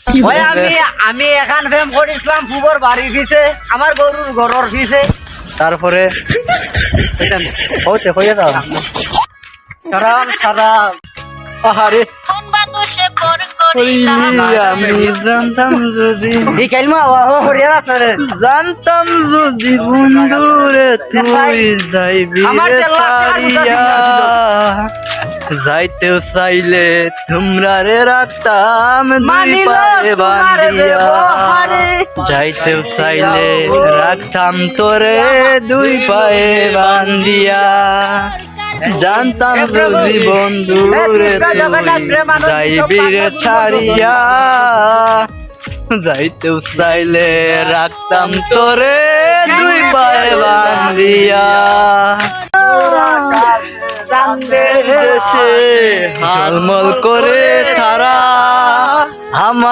ওই আমি এখান প্রেম করেছিলাম ফুবর বাড়ি ফিসে আমার গরুর ঘরের ফিসে তারপরে হতে হয়ে যাও সারাম সারাম আহারে আমি জানতাম যদি জানতাম যদি বন্ধুরে তুই যাইবি রে সারিয়া যাইতেও চাইলে তোমরা রে রাখতাম দুই পায়ে বান্ধিয়া যাইতেও চাইলে রাখতাম তোরে দুই পায়ে বান্ধিয়া জানতাম যদি বন্ধু রে যাইবি রে ছাড়িয়া যাইতেও চাইলে রাখতাম তোরে দুই পায়ে বান্ধিয়া দেশে হালমল করে তারা আমার